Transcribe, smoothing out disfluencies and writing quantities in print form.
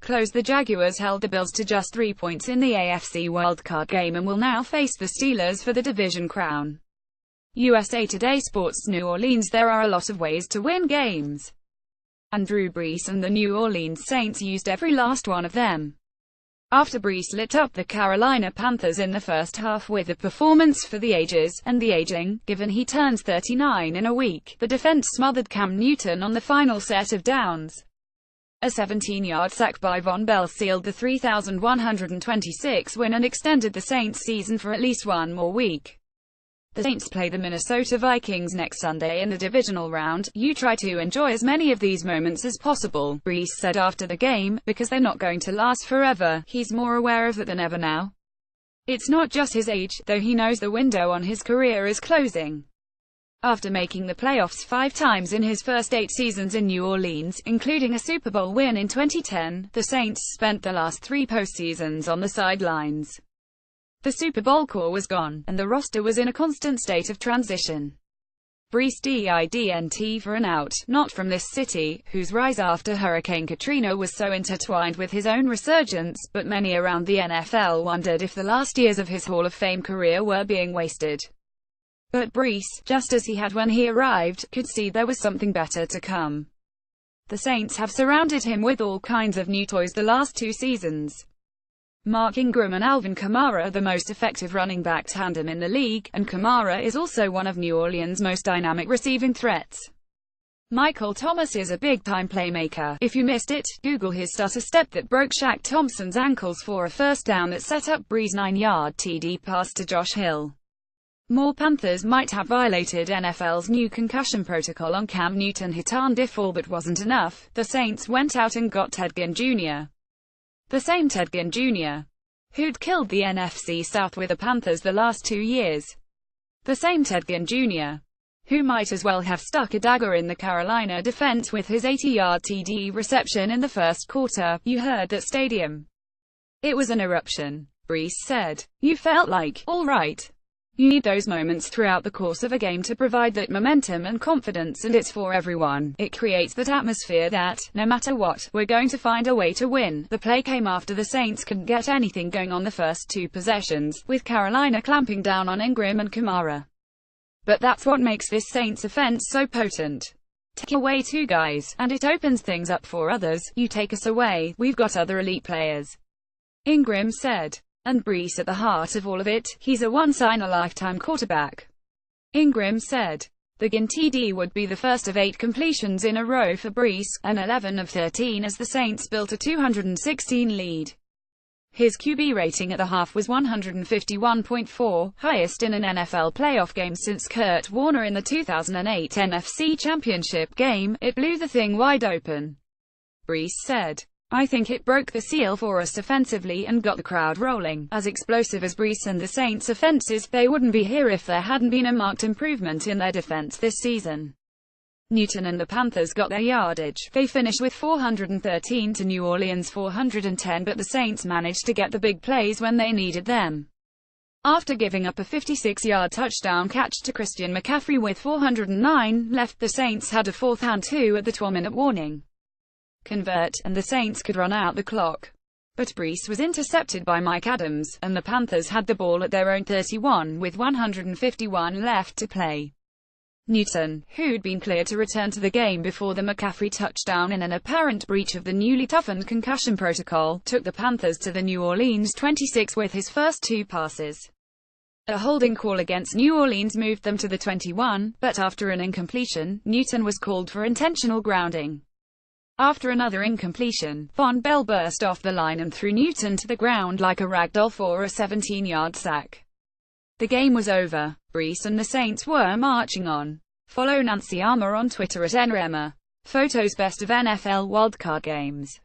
close. The Jaguars held the Bills to just 3 points in the AFC wildcard game and will now face the Steelers for the division crown. USA Today Sports. New Orleans. There are a lot of ways to win games, and Drew Brees and the New Orleans Saints used every last one of them. After Brees lit up the Carolina Panthers in the first half with a performance for the ages, and the aging, given he turns 39 in a week, the defense smothered Cam Newton on the final set of downs. A 17-yard sack by Von Bell sealed the 3,126 win and extended the Saints' season for at least one more week. The Saints play the Minnesota Vikings next Sunday in the divisional round. You try to enjoy as many of these moments as possible, Brees said after the game, because they're not going to last forever. He's more aware of it than ever now. It's not just his age, though he knows the window on his career is closing. After making the playoffs 5 times in his first 8 seasons in New Orleans, including a Super Bowl win in 2010, the Saints spent the last 3 postseasons on the sidelines. The Super Bowl core was gone, and the roster was in a constant state of transition. Brees didn't for an out, not from this city, whose rise after Hurricane Katrina was so intertwined with his own resurgence, but many around the NFL wondered if the last years of his Hall of Fame career were being wasted. But Brees, just as he had when he arrived, could see there was something better to come. The Saints have surrounded him with all kinds of new toys the last 2 seasons. Mark Ingram and Alvin Kamara, the most effective running back tandem in the league, and Kamara is also one of New Orleans' most dynamic receiving threats. Michael Thomas is a big-time playmaker. If you missed it, Google his stutter step that broke Shaq Thompson's ankles for a first down that set up Brees' 9-yard TD pass to Josh Hill. More Panthers might have violated NFL's new concussion protocol on Cam Newton. Hitan if all but wasn't enough, the Saints went out and got Ted Ginn Jr. The same Ted Ginn Jr. who'd killed the NFC South with the Panthers the last 2 years. The same Ted Ginn Jr. who might as well have stuck a dagger in the Carolina defense with his 80-yard TD reception in the first quarter. You heard that stadium. It was an eruption, Brees said. You felt like, all right. You need those moments throughout the course of a game to provide that momentum and confidence, and it's for everyone. It creates that atmosphere that, no matter what, we're going to find a way to win. The play came after the Saints couldn't get anything going on the first 2 possessions, with Carolina clamping down on Ingram and Kamara. But that's what makes this Saints offense so potent. Take away 2 guys, and it opens things up for others. You take us away, we've got other elite players, Ingram said. And Brees at the heart of all of it. He's a once-in-a-lifetime quarterback, Ingram said. The Ginn TD would be the first of 8 completions in a row for Brees, and 11 of 13 as the Saints built a 216 lead. His QB rating at the half was 151.4, highest in an NFL playoff game since Kurt Warner in the 2008 NFC Championship game. It blew the thing wide open, Brees said. I think it broke the seal for us offensively and got the crowd rolling. As explosive as Brees and the Saints' offenses, they wouldn't be here if there hadn't been a marked improvement in their defense this season. Newton and the Panthers got their yardage. They finished with 413 to New Orleans 410, but the Saints managed to get the big plays when they needed them. After giving up a 56-yard touchdown catch to Christian McCaffrey with 409 left, the Saints had a 4th and 2 at the 12-minute warning. Convert, and the Saints could run out the clock. But Brees was intercepted by Mike Adams, and the Panthers had the ball at their own 31 with 151 left to play. Newton, who'd been cleared to return to the game before the McCaffrey touchdown in an apparent breach of the newly toughened concussion protocol, took the Panthers to the New Orleans 26 with his first 2 passes. A holding call against New Orleans moved them to the 21, but after an incompletion, Newton was called for intentional grounding. After another incompletion, Von Bell burst off the line and threw Newton to the ground like a ragdoll for a 17-yard sack. The game was over. Brees and the Saints were marching on. Follow Nancy Armour on Twitter at @NREMA. Photos best of NFL wildcard games.